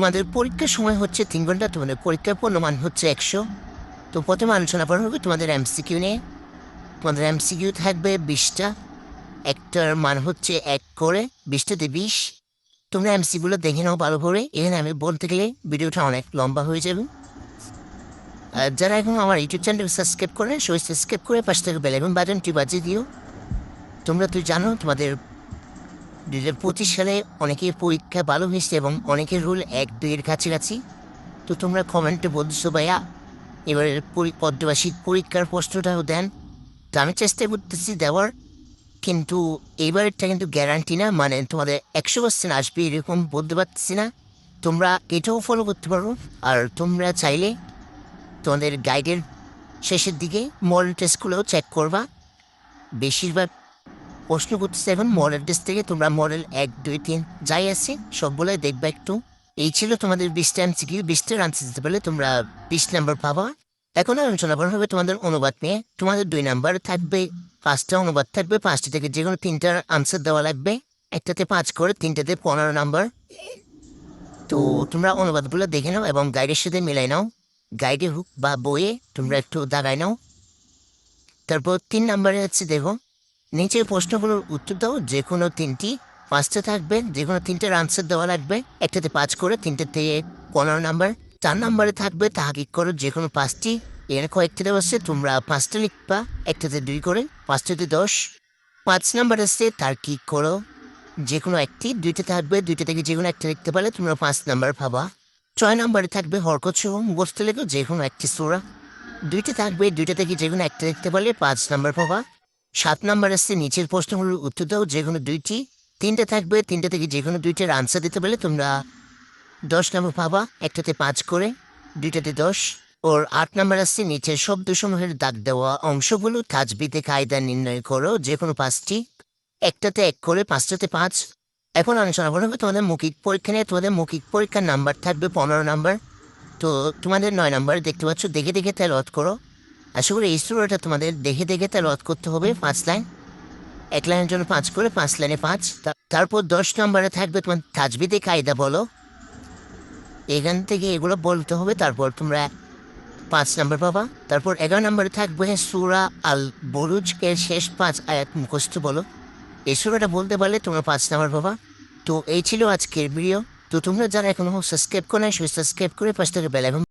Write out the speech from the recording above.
তোমাদের পরীক্ষার সময় হচ্ছে 3 ঘন্টা, তোমাদের পরীক্ষার পূর্ণমান হচ্ছে 100। তো প্রথমে আলোচনা করা হবে তোমাদের এমসিকিউ নিয়ে। তোমাদের এমসিকিউ থাকবে 20টা, একটার মান হচ্ছে 1 করে, 20টাতে 20। তোমরা এমসিগুলো দেখে নাও ভালো করে, এখানে আমি বলতে গেলে ভিডিওটা অনেক লম্বা হয়ে যাবে। আর যারা এখন আমার ইউটিউব চ্যানেল সাবস্ক্রাইব করে, সবাই সাবস্ক্রাইব করে পাশ থেকে বেল আইকন বাটনটি বাজিয়ে দিও। তোমরা তো জানো তোমাদের 2025 সালে অনেকের পরীক্ষা ভালো হয়েছে এবং অনেকের রুল 1-2-এর কাছাকাছি। তো তোমরা কমেন্টে বলছো ভাইয়া এবারের পদ্মবাসীর পরীক্ষার প্রশ্নটাও দেন। তো আমি চেষ্টা করতেছি দেওয়ার, কিন্তু এইবারেরটা কিন্তু গ্যারান্টি না, মানে তোমাদের 100% আসবে এরকম বলতে পারতেছি না। তোমরা এটাও ফলো করতে পারো। আর তোমরা চাইলে তোমাদের গাইডের শেষের দিকে মডেল টেস্টগুলোও চেক করবা। বেশিরভাগ প্রশ্ন করতেছে এখন মডেল টেস্ট থেকে, তোমরা মডেল 1, 2, 3 যাই আছে সবগুলোই দেখবা একটু। এই ছিল তোমাদের 20টা এমসিকিউ, 20টার আনসার দিতে পারলে তোমরা 20 নাম্বার পাবা। এখন আলোচনা করা হবে তোমাদের অনুবাদ নিয়ে। তোমাদের 2 নাম্বার থাকবে, 5টা অনুবাদ থাকবে, 5টা থেকে যে কোনো 3টার আনসার দেওয়া লাগবে। একটাতে 5 করে, 3টাতে 15 নাম্বার। তো তোমরা অনুবাদগুলো দেখে নাও এবং গাইডের সাথে মিলাই নাও। গাইডে হোক বা বইয়ে তোমরা একটু দাগাই নাও। তারপর 3 নাম্বারে হচ্ছে দেখো, নিচের প্রশ্নগুলোর উত্তর দাও যে কোনো 3টি। 5টা থাকবে, যে কোনো 3টার আনসার দেওয়া লাগবে। একটাতে 5 করে, 3টার থেকে 15 নাম্বার। 4 নাম্বারে থাকবে তাহাকিক করো যে কোনো 5টি। এর কয়েকটি দেওয়া আছে, তোমরা 5টা লিখবা। একটাতে 2 করে, 5টাতে 10। 5 নাম্বার আছে তার্কিক করো যে কোনো একটি। 2টা থাকবে, 2টা থেকে যে কোনো একটা লিখতে পারলে তোমরা 5 নাম্বার পাবা। 6 নাম্বারে থাকবে হরকত সহ মুখস্থ লেখো যে কোনো একটি সূরা। 2টা থাকবে, 2টা থেকে যে কোনো একটা লিখতে পারলে 5 নাম্বার পাবা। 7 নাম্বার আসছে নিচের প্রশ্নগুলোর উত্তর দাও যে কোনো 2টি। 3টা থাকবে, 3টা থেকে যে কোনো 2টার আনসার দিতে পারলে তোমরা 10 নাম্বার পাবা। একটাতে 5 করে, 2টাতে 10। ওর 8 নাম্বার আসছে নিচের শব্দসমূহের দাগ দেওয়া অংশগুলো তাজবিতে কায়দা নির্ণয় করো যে কোনো 5টি। একটাতে 1 করে, 5টাতে 5। এখন আলোচনা করা হবে তোমাদের মৌখিক পরীক্ষা নিয়ে। তোমাদের মৌখিক পরীক্ষার নাম্বার থাকবে 15 নাম্বার। তো তোমাদের 9 নাম্বার দেখতে পাচ্ছ, দেখে দেখে তেলাওয়াত করো। আশা করি এই সূরাটা তোমাদের দেখে দেখে তেলাওয়াত করতে হবে 5 লাইন। 1 লাইনের জন্য 5 করে, 5 লাইনে 5। তারপর 10 নম্বরে থাকবে তোমার তাজবিদে কায়দা বলো। এখান থেকে এগুলো বলতে হবে, তারপর তোমরা 5 নাম্বার পাবা। তারপর 11 নম্বরে থাকবে সূরা আল বুরুজ এর শেষ 5 আয়াত মুখস্থ বলো। এই সূরাটা বলতে পারলে তোমরা 5 নাম্বার পাবা। তো এই ছিল আজকের ভিডিও। তো তোমরা যারা এখনো সাবস্ক্রাইব করে নাই, সাবস্ক্রাইব করে পাশে বেল আইকন